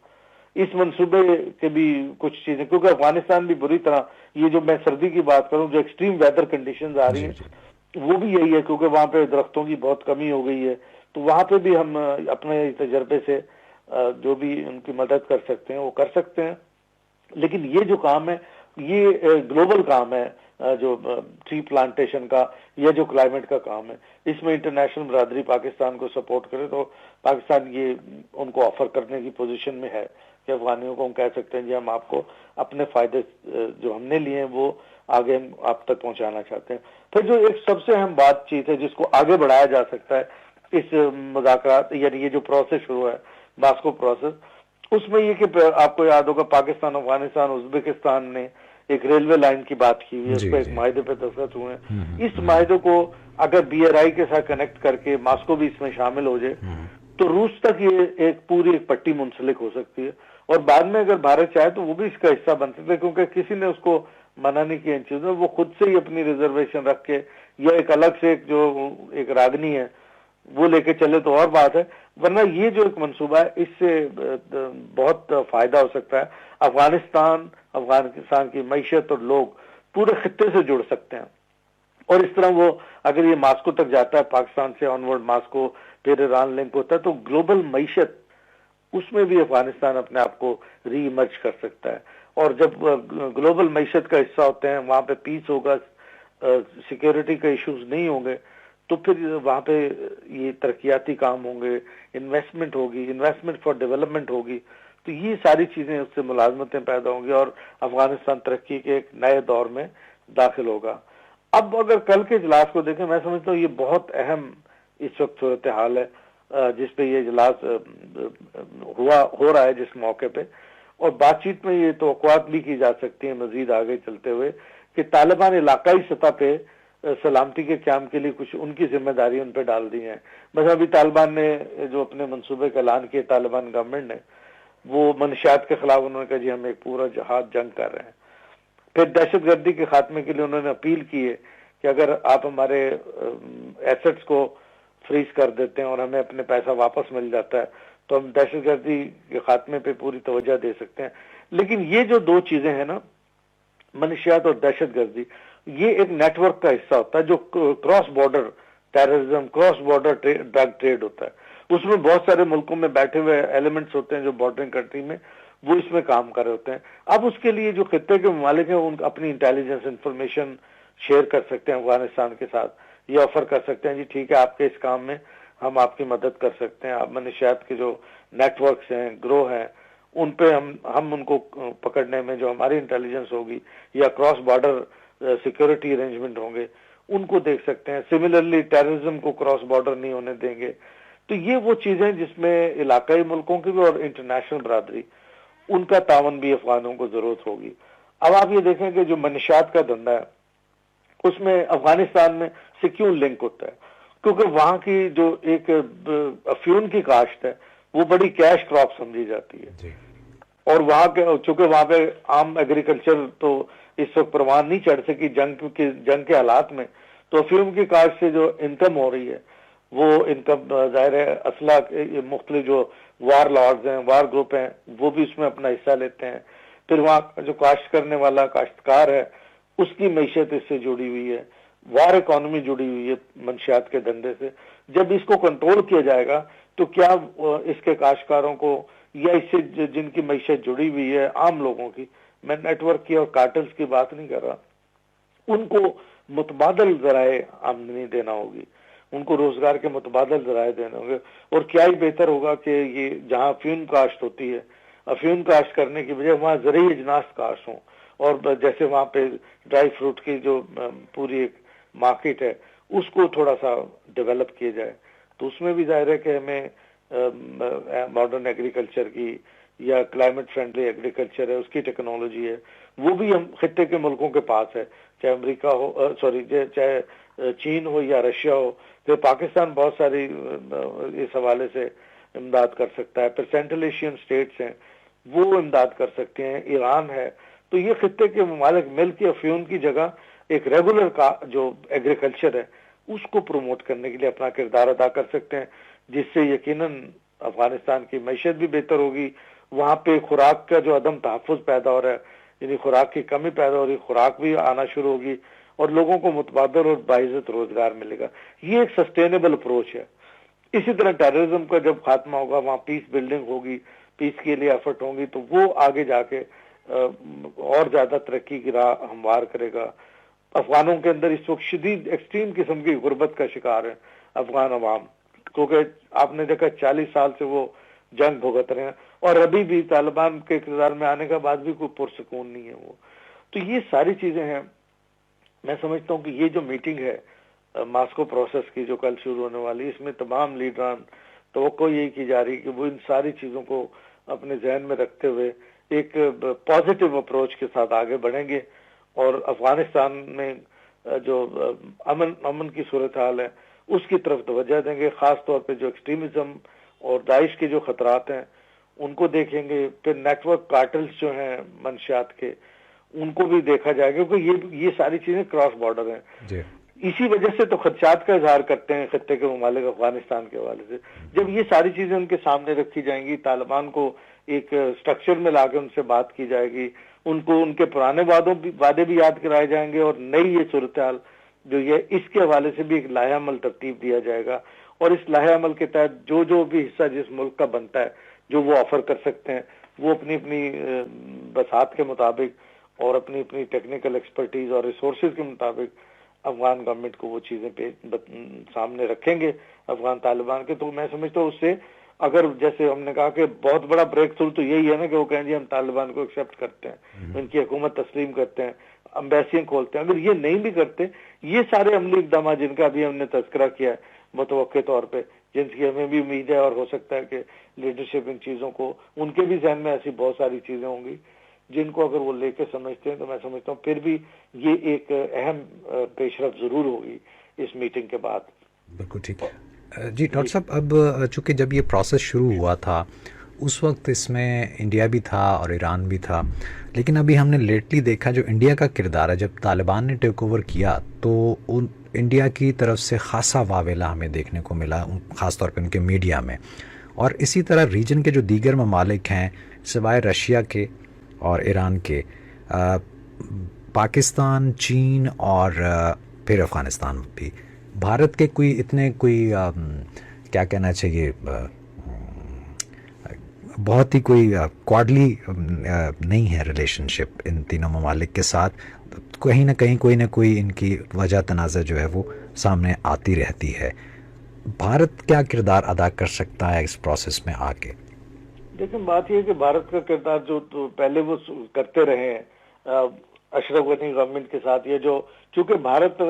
اس منصوبے کے بھی کچھ چیزیں، کیونکہ افغانستان بھی بری طرح، یہ جو میں سردی کی بات کروں، جو ایکسٹریم ویدر کنڈیشنز آ رہی ہیں وہ بھی یہی ہے، کیونکہ وہاں پہ درختوں کی بہت کمی ہو گئی ہے، تو وہاں پہ بھی ہم اپنے تجربے سے جو بھی ان کی مدد کر سکتے ہیں وہ کر سکتے ہیں۔ لیکن یہ جو کام ہے یہ گلوبل کام ہے، جو ٹری پلانٹیشن کا یا جو کلائمیٹ کا کام ہے، اس میں انٹرنیشنل برادری پاکستان کو سپورٹ کرے، تو پاکستان یہ ان کو آفر کرنے کی پوزیشن میں ہے کہ افغانیوں کو ہم کہہ سکتے ہیں جی ہم آپ کو اپنے فائدے جو ہم نے لیے ہیں وہ آگے ہم آپ تک پہنچانا چاہتے ہیں۔ پھر جو ایک سب سے اہم بات چیز ہے جس کو آگے بڑھایا جا سکتا ہے اس مذاکرات، یعنی یہ جو پروسیس شروع ہے ماسکو پروسیس، اس میں یہ کہ آپ کو یاد ہوگا پاکستان، افغانستان، ازبکستان نے ایک ریلوے لائن کی بات کی ہوئی ہے، اس پہ ایک معاہدے پہ دستخط ہوئے ہیں۔ اس معاہدے کو اگر BRI کے ساتھ کنیکٹ کر کے ماسکو بھی اس میں شامل ہو جائے تو روس تک یہ ایک پوری ایک پٹی منسلک ہو سکتی ہے، اور بعد میں اگر بھارت چاہے تو وہ بھی اس کا حصہ بن سکتا ہے، کیونکہ کسی نے اس کو منع نہیں کیا ان چیزوں، وہ خود سے ہی اپنی ریزرویشن رکھ کے یا ایک الگ سے جو ایک راگنی ہے وہ لے کے چلے تو اور بات ہے، ورنہ یہ جو ایک منصوبہ ہے اس سے بہت فائدہ ہو سکتا ہے، افغانستان کی معیشت اور لوگ پورے خطے سے جڑ سکتے ہیں، اور اس طرح وہ اگر یہ ماسکو تک جاتا ہے، پاکستان سے آنورڈ ماسکو، پھر ایران لنک ہوتا ہے، تو گلوبل معیشت اس میں بھی افغانستان اپنے آپ کو ری ایمرج کر سکتا ہے، اور جب گلوبل معیشت کا حصہ ہوتے ہیں وہاں پہ پیس ہوگا، سیکیورٹی کے ایشوز نہیں ہوں گے، تو پھر وہاں پہ یہ ترقیاتی کام ہوں گے، انویسٹمنٹ ہوگی، انویسٹمنٹ فار ڈیولپمنٹ ہوگی، تو یہ ساری چیزیں اس سے ملازمتیں پیدا ہوں گی، اور افغانستان ترقی کے ایک نئے دور میں داخل ہوگا۔ اب اگر کل کے اجلاس کو دیکھیں، میں سمجھتا ہوں یہ بہت اہم اس وقت صورتحال ہے جس پہ یہ اجلاس ہو رہا ہے جس موقع پہ، اور بات چیت میں یہ توقعات بھی کی جا سکتی ہیں مزید آگے چلتے ہوئے کہ طالبان علاقائی سطح پہ سلامتی کے قیام کے لیے کچھ ان کی ذمہ داری ان پہ ڈال دی ہیں۔ بس ابھی طالبان نے جو اپنے منصوبے کا اعلان کیا، طالبان گورنمنٹ نے، وہ منشیات کے خلاف انہوں نے کہا جی ہم ایک پورا جہاد جنگ کر رہے ہیں، پھر دہشت گردی کے خاتمے کے لیے انہوں نے اپیل کی ہے کہ اگر آپ ہمارے ایسٹس کو فریز کر دیتے ہیں اور ہمیں اپنے پیسہ واپس مل جاتا ہے تو ہم دہشت گردی کے خاتمے پہ پوری توجہ دے سکتے ہیں. لیکن یہ جو دو چیزیں ہیں نا، منشیات اور دہشت گردی، یہ ایک نیٹ ورک کا حصہ ہوتا ہے جو cross border terrorism, cross border drug trade ہوتا ہے. اس میں بہت سارے ملکوں میں بیٹھے ہوئے ایلیمنٹس ہوتے ہیں جو بارڈرنگ کنٹری میں، وہ اس میں کام کر رہے ہوتے ہیں. اب اس کے لیے جو خطے کے ممالک ہیں ان اپنی انٹیلیجنس انفارمیشن شیئر کر سکتے ہیں افغانستان کے ساتھ، یہ آفر کر سکتے ہیں جی ٹھیک ہے آپ کے اس کام میں ہم آپ کی مدد کر سکتے ہیں. آپ منشیات کے جو نیٹ ورکس ہیں، گروہ ہیں، ان پہ ہم ان کو پکڑنے میں جو ہماری انٹیلیجنس ہوگی یا کراس بارڈر سیکورٹی ارینجمنٹ ہوں گے ان کو دیکھ سکتے ہیں. سملرلی ٹیررزم کو کراس بارڈر نہیں ہونے دیں گے. تو یہ وہ چیزیں جس میں علاقائی ملکوں کی بھی اور انٹرنیشنل برادری ان کا تعاون بھی افغانوں کو ضرورت ہوگی. اب آپ یہ دیکھیں کہ جو منشیات کا دھندا ہے اس میں افغانستان میں سے کیوں لنک ہوتا ہے؟ کیونکہ وہاں کی جو ایک افیون کی کاشت ہے وہ بڑی کیش کراپ سمجھی جاتی ہے. جی اور وہاں کے چونکہ وہاں پہ عام ایگریکلچر تو اس وقت پروان نہیں چڑھ سکی جنگ کے حالات میں، تو افیون کی کاشت سے جو انکم ہو رہی ہے وہ انکم ظاہر ہے اسلحہ مختلف جو وار لارڈز ہیں، وار گروپ ہیں، وہ بھی اس میں اپنا حصہ لیتے ہیں. پھر وہاں جو کاشت کرنے والا کاشتکار ہے اس کی معیشت اس سے جڑی ہوئی ہے، وار اکانومی جڑی ہوئی ہے منشیات کے دھندے سے. جب اس کو کنٹرول کیا جائے گا تو کیا اس کے کاشتکاروں کو یا اس سے جن کی معیشت جڑی ہوئی ہے عام لوگوں کی، میں نیٹ ورک کی اور کارٹلز کی بات نہیں کر رہا، ان کو متبادل ذرائع آمدنی دینا ہوگی، ان کو روزگار کے متبادل ذرائع دینے ہوں گے. اور کیا ہی بہتر ہوگا کہ یہ جہاں افیون کاشت ہوتی ہے، افیون کاشت کرنے کی بجائے وہاں زرعی اجناس کاشت ہوں. اور جیسے وہاں پہ ڈرائی فروٹ کی جو پوری ایک مارکیٹ ہے اس کو تھوڑا سا ڈیولپ کیا جائے تو اس میں بھی ظاہر ہے کہ ہمیں ماڈرن ایگریکلچر کی یا کلائمیٹ فرینڈلی ایگریکلچر ہے اس کی ٹیکنالوجی ہے وہ بھی ہم خطے کے ملکوں کے پاس ہے، چاہے امریکہ ہو چاہے چین ہو یا رشیا ہو. پھر پاکستان بہت ساری اس حوالے سے امداد کر سکتا ہے. پھر سینٹرل ایشین اسٹیٹس ہیں وہ امداد کر سکتے ہیں، ایران ہے. تو یہ خطے کے ممالک مل کے افیون کی جگہ ایک ریگولر کا جو ایگریکلچر ہے اس کو پروموٹ کرنے کے لیے اپنا کردار ادا کر سکتے ہیں، جس سے یقیناً افغانستان کی معیشت بھی بہتر ہوگی. وہاں پہ خوراک کا جو عدم تحفظ پیدا ہو رہا ہے، یعنی خوراک کی کمی پیدا ہو رہی، خوراک بھی آنا شروع ہوگی اور لوگوں کو متبادل اور باعزت روزگار ملے گا. یہ ایک سسٹینیبل اپروچ ہے. اسی طرح ٹیررزم کا جب خاتمہ ہوگا، وہاں پیس بلڈنگ ہوگی، پیس کے لیے ایفرٹ ہوں گی، تو وہ آگے جا کے اور زیادہ ترقی کی راہ ہموار کرے گا. افغانوں کے اندر اس وقت شدید ایکسٹریم قسم کی غربت کا شکار ہے افغان عوام، کیونکہ آپ نے دیکھا 40 سال سے وہ جنگ بھگت رہے ہیں اور ابھی بھی طالبان کے اقتدار میں آنے کے بعد بھی کوئی پرسکون نہیں ہے وہ. تو یہ ساری چیزیں ہیں. میں سمجھتا ہوں کہ یہ جو میٹنگ ہے ماسکو پروسیس کی جو کل شروع ہونے والی، اس میں تمام لیڈران توقع یہی کی جا رہی کہ وہ ان ساری چیزوں کو اپنے ذہن میں رکھتے ہوئے ایک پازیٹیو اپروچ کے ساتھ آگے بڑھیں گے اور افغانستان میں جو امن کی صورتحال ہے اس کی طرف توجہ دیں گے. خاص طور پہ جو ایکسٹریمزم اور داعش کے جو خطرات ہیں ان کو دیکھیں گے. پھر نیٹ ورک کارٹلز جو ہیں منشیات کے ان کو بھی دیکھا جائے گا کیونکہ یہ ساری چیزیں کراس بارڈر ہیں. جی اسی وجہ سے تو خدشات کا اظہار کرتے ہیں خطے کے ممالک افغانستان کے حوالے سے. جب یہ ساری چیزیں ان کے سامنے رکھی جائیں گی، طالبان کو ایک سٹرکچر میں لا کے ان سے بات کی جائے گی، ان کو ان کے پرانے وعدے بھی یاد کرائے جائیں گے اور نئی یہ صورتحال جو یہ اس کے حوالے سے بھی ایک لائحہ عمل ترتیب دیا جائے گا. اور اس لائحہ عمل کے تحت جو بھی حصہ جس ملک کا بنتا ہے جو وہ آفر کر سکتے ہیں وہ اپنی بساط کے مطابق اور اپنی ٹیکنیکل ایکسپرٹیز اور ریسورسز کے مطابق افغان گورنمنٹ کو وہ چیزیں سامنے رکھیں گے افغان طالبان کے. تو میں سمجھتا ہوں اس سے اگر جیسے ہم نے کہا کہ بہت بڑا بریک تھرو تو یہی ہے نا کہ وہ کہیں جی ہم طالبان کو ایکسیپٹ کرتے ہیں، ان کی حکومت تسلیم کرتے ہیں، امبیسیاں کھولتے ہیں. اگر یہ نہیں بھی کرتے، یہ سارے عملی اقدامات جن کا بھی ہم نے تذکرہ کیا ہے متوقع طور پہ، جن کی ہمیں بھی امید ہے اور ہو سکتا ہے کہ لیڈرشپ ان چیزوں کو ان کے بھی ذہن میں ایسی بہت ساری چیزیں ہوں گی جن کو اگر وہ لے کے سمجھتے ہیں تو میں سمجھتا ہوں پھر بھی یہ ایک اہم پیش رفت ضرور ہوگی اس میٹنگ کے بعد. بالکل ٹھیک. جی ڈاکٹر صاحب، اب چونکہ جب یہ پروسیس شروع ہوا تھا اس وقت اس میں انڈیا بھی تھا اور ایران بھی تھا، لیکن ابھی ہم نے لیٹلی دیکھا جو انڈیا کا کردار ہے، جب طالبان نے ٹیک اوور کیا تو انڈیا کی طرف سے خاصا واویلا ہمیں دیکھنے کو ملا، خاص طور پہ ان کے میڈیا میں. اور اسی طرح ریجن کے جو دیگر ممالک ہیں سوائے رشیا کے اور ایران کے، پاکستان، چین اور پھر افغانستان بھی، بھارت کے کوئی اتنے کوئی کیا کہنا چاہیے، بہت ہی کوئی کوارڈلی نہیں ہے ریلیشن شپ ان تینوں ممالک کے ساتھ. کہیں نہ کہیں کوئی نہ کوئی ان کی وجہ تنازع جو ہے وہ سامنے آتی رہتی ہے. بھارت کیا کردار ادا کر سکتا ہے اس پروسیس میں آ کے؟ لیکن بات یہ ہے کہ بھارت کا کردار جو تو پہلے وہ کرتے رہے ہیں اشرف غنی گورنمنٹ کے ساتھ، یہ جو چونکہ بھارت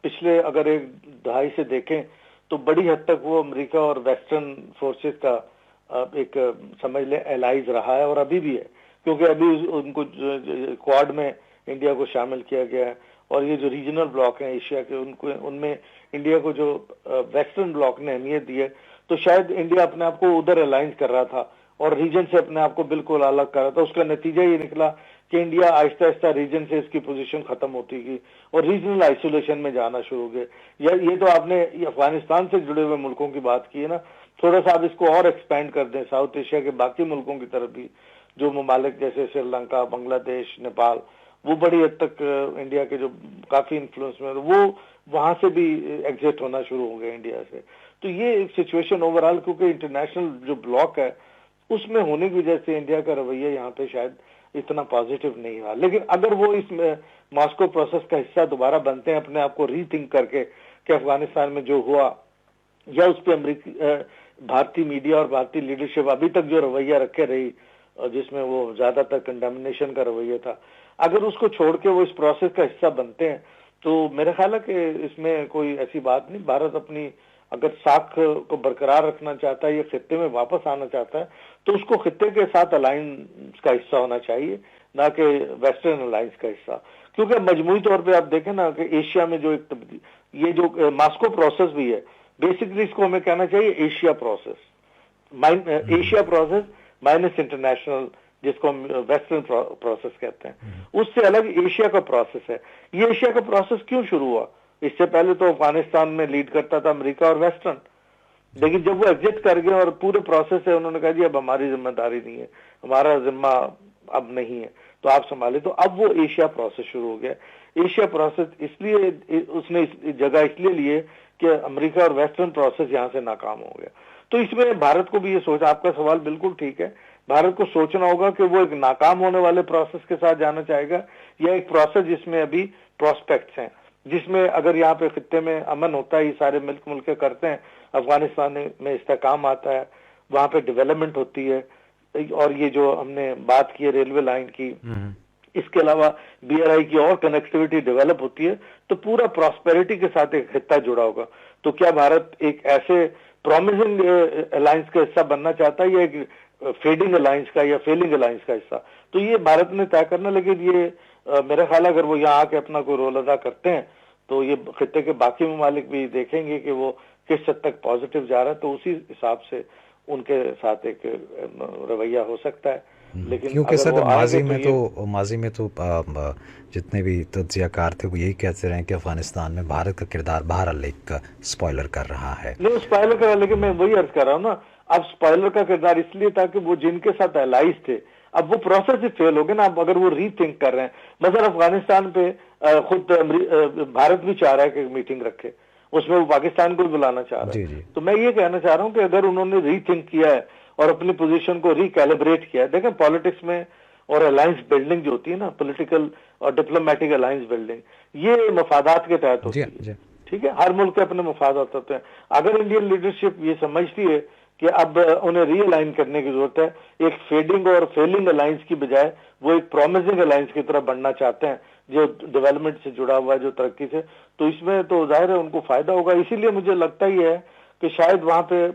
پچھلے اگر ایک دہائی سے دیکھیں تو بڑی حد تک وہ امریکہ اور ویسٹرن فورسز کا ایک سمجھ لیں الائز رہا ہے، اور ابھی بھی ہے، کیونکہ ابھی ان کو کواد میں انڈیا کو شامل کیا گیا ہے، اور یہ جو ریجنل بلاک ہیں ایشیا کے ان میں انڈیا کو جو ویسٹرن بلاک نے اہمیت دی ہے، تو شاید انڈیا اپنے آپ کو ادھر الائنس کر رہا تھا اور ریجن سے اپنے آپ کو بالکل الگ کر رہا تھا. اس کا نتیجہ یہ نکلا کہ انڈیا آہستہ آہستہ ریجن سے اس کی پوزیشن ختم ہوتی گئی اور ریجنل آئسولیشن میں جانا شروع ہو گئے. یہ تو آپ نے افغانستان سے جڑے ہوئے ملکوں کی بات کی ہے نا، تھوڑا سا آپ اس کو اور ایکسپینڈ کر دیں ساؤتھ ایشیا کے باقی ملکوں کی طرف بھی، جو ممالک جیسے سری لنکا، بنگلہ دیش، نیپال، وہ بڑی حد تک انڈیا کے جو کافی انفلوئنس میں وہ وہاں سے بھی ایگزٹ ہونا شروع ہو گئے انڈیا سے. تو یہ ایک سچویشن اوورآل کیونکہ انٹرنیشنل جو بلاک ہے اس میں ہونے کی وجہ سے انڈیا کا رویہ یہاں پہ شاید اتنا پازیٹیو نہیں رہا. لیکن اگر وہ اس ماسکو پروسیس کا حصہ دوبارہ بنتے ہیں اپنے آپ کو ری تھنک کر کے کہ افغانستان میں جو ہوا، یا اس پہ بھارتی میڈیا اور بھارتی لیڈرشپ ابھی تک جو رویہ رکھے رہی جس میں وہ زیادہ تر کنڈمنیشن کا رویہ تھا، اگر اس کو چھوڑ کے وہ اس پروسیس کا حصہ بنتے ہیں تو میرا خیال ہے کہ اس میں کوئی ایسی بات نہیں. بھارت اپنی اگر ساکھ کو برقرار رکھنا چاہتا ہے، یہ خطے میں واپس آنا چاہتا ہے، تو اس کو خطے کے ساتھ الائنس کا حصہ ہونا چاہیے، نہ کہ ویسٹرن الائنس کا حصہ. کیونکہ مجموعی طور پہ آپ دیکھیں نا کہ ایشیا میں جو ایک یہ جو ماسکو پروسیس بھی ہے، بیسکلی اس کو ہمیں کہنا چاہیے ایشیا پروسیس مائنس انٹرنیشنل، جس کو ہم ویسٹرن پروسیس کہتے ہیں، اس سے الگ ایشیا کا پروسیس ہے. یہ ایشیا کا پروسیس کیوں شروع ہوا؟ اس سے پہلے تو افغانستان میں لیڈ کرتا تھا امریکہ اور ویسٹرن، لیکن جب وہ ایگزٹ کر گئے اور پورے پروسیس سے انہوں نے کہا جی اب ہماری ذمہ داری نہیں ہے، ہمارا ذمہ اب نہیں ہے، تو آپ سنبھالے. تو اب وہ ایشیا پروسیس شروع ہو گیا. ایشیا پروسیس اس لیے اس نے جگہ اس لیے لیے کہ امریکہ اور ویسٹرن پروسیس یہاں سے ناکام ہو گیا. تو اس میں بھارت کو بھی یہ سوچ، آپ کا سوال بالکل ٹھیک ہے، بھارت کو سوچنا ہوگا کہ وہ ایک ناکام ہونے والے پروسیس کے ساتھ جانا چاہے گا یا ایک پروسیس جس میں ابھی پراسپیکٹس ہیں، جس میں اگر یہاں پہ خطے میں امن ہوتا ہے، یہ سارے ملک کرتے ہیں، افغانستان میں استحکام آتا ہے، وہاں پہ ڈیولپمنٹ ہوتی ہے، اور یہ جو ہم نے بات کی ہے ریلوے لائن کی، اس کے علاوہ بی آر آئی کی اور کنیکٹیوٹی ڈیولپ ہوتی ہے، تو پورا پراسپیرٹی کے ساتھ ایک خطہ جڑا ہوگا. تو کیا بھارت ایک ایسے پرومزنگ الائنس کا حصہ بننا چاہتا ہے یا ایک فیڈنگ الائنس کا یا فیلنگ الائنس کا حصہ؟ تو یہ بھارت نے طے کرنا. لیکن یہ میرا خیال ہے اگر وہ یہاں آ کے اپنا کوئی رول ادا کرتے ہیں تو یہ خطے کے باقی ممالک بھی دیکھیں گے کہ وہ کس حد تک پازیٹیو جا رہا ہے، تو اسی حساب سے ان کے ساتھ ایک رویہ ہو سکتا ہے. لیکن کیونکہ سر ماضی میں تو جتنے بھی تجزیہ کار تھے وہ یہی کہتے رہے کہ افغانستان میں بھارت کا کردار بہرحال ایک اسپوائلر کر رہا ہے. نہیں اسپوائلر کر رہا، لیکن میں وہی عرض کر رہا ہوں نا، اب اسپوائلر کا کردار اس لیے تھا کہ وہ جن کے ساتھ الائز تھے اب وہ پروسیس ہی فیل ہو گئے نا. اب اگر وہ ری تھنک کر رہے ہیں، مثلا افغانستان پہ خود بھارت بھی چاہ رہا ہے کہ میٹنگ رکھے، اس میں وہ پاکستان کو بھی بلانا چاہ رہا ہے. تو میں یہ کہنا چاہ رہا ہوں کہ اگر انہوں نے ری تھنک کیا ہے اور اپنی پوزیشن کو ریکیلیبریٹ کیا ہے، دیکھیں پالیٹکس میں اور الائنس بلڈنگ جو ہوتی ہے نا، پولیٹیکل اور ڈپلومیٹک الائنس بلڈنگ، یہ مفادات کے تحت ہوتی ہے. ٹھیک ہے، ہر ملک کے اپنے مفادات ہوتے ہیں. اگر انڈین لیڈرشپ یہ سمجھتی ہے کہ اب انہیں ری الائن کرنے کی ضرورت ہے، ایک فیڈنگ اور فیلنگ الائنس کی بجائے وہ ایک پرومزنگ الائنس کی طرف بڑھنا چاہتے ہیں جو ڈیولپمنٹ سے جڑا ہوا ہے، جو ترقی سے، تو اس میں تو ظاہر ہے ان کو فائدہ ہوگا. اسی لیے مجھے لگتا ہی ہے کہ شاید وہاں پہ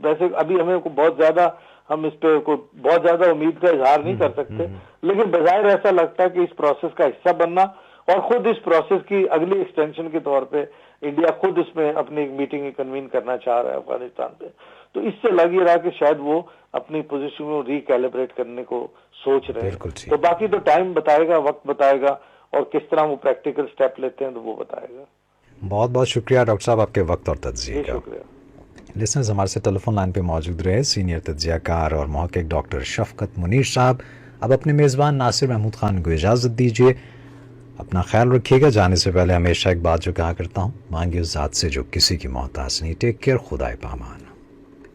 ویسے ابھی ہمیں بہت زیادہ ہم اس پہ کوئی بہت زیادہ امید کا اظہار نہیں کر سکتے، لیکن بظاہر ایسا لگتا ہے کہ اس پروسیس کا حصہ بننا اور خود اس پروسیس کی اگلی ایکسٹینشن کے طور پہ انڈیا خود اس میں اپنی ایک میٹنگ کنوین کرنا چاہ رہا ہے افغانستان پہ. تو اس سے لگ یہ رہا کہ شاید وہ اپنی پوزیشن کو ریکیلیبریٹ کرنے کو سوچ رہے بالکل ہیں. ٹھیک. تو باقی تو ٹائم بتائے گا، وقت بتائے گا، اور کس طرح وہ پریکٹیکل سٹیپ لیتے ہیں تو وہ بتائے گا. بہت بہت شکریہ ڈاکٹر صاحب آپ کے وقت اور تجزیے جی کا. شکریہ. لسنرز ہمارے سے ٹیلی فون لائن پہ موجود رہے سینئر تجزیہ کار اور محقق ڈاکٹر شفقت منیر صاحب. اب اپنے میزبان ناصر محمود خان کو اجازت دیجیے. اپنا خیال رکھیے گا. جانے سے پہلے ہمیشہ ایک بات جو کہا کرتا ہوں، مانگے اس ذات سے جو کسی کی محتاج نہیں. Take care. خدائے پامان.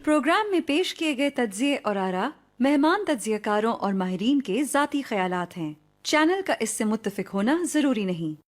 پروگرام میں پیش کیے گئے تجزیے اور آراء مہمان تجزیہ کاروں اور ماہرین کے ذاتی خیالات ہیں. چینل کا اس سے متفق ہونا ضروری نہیں.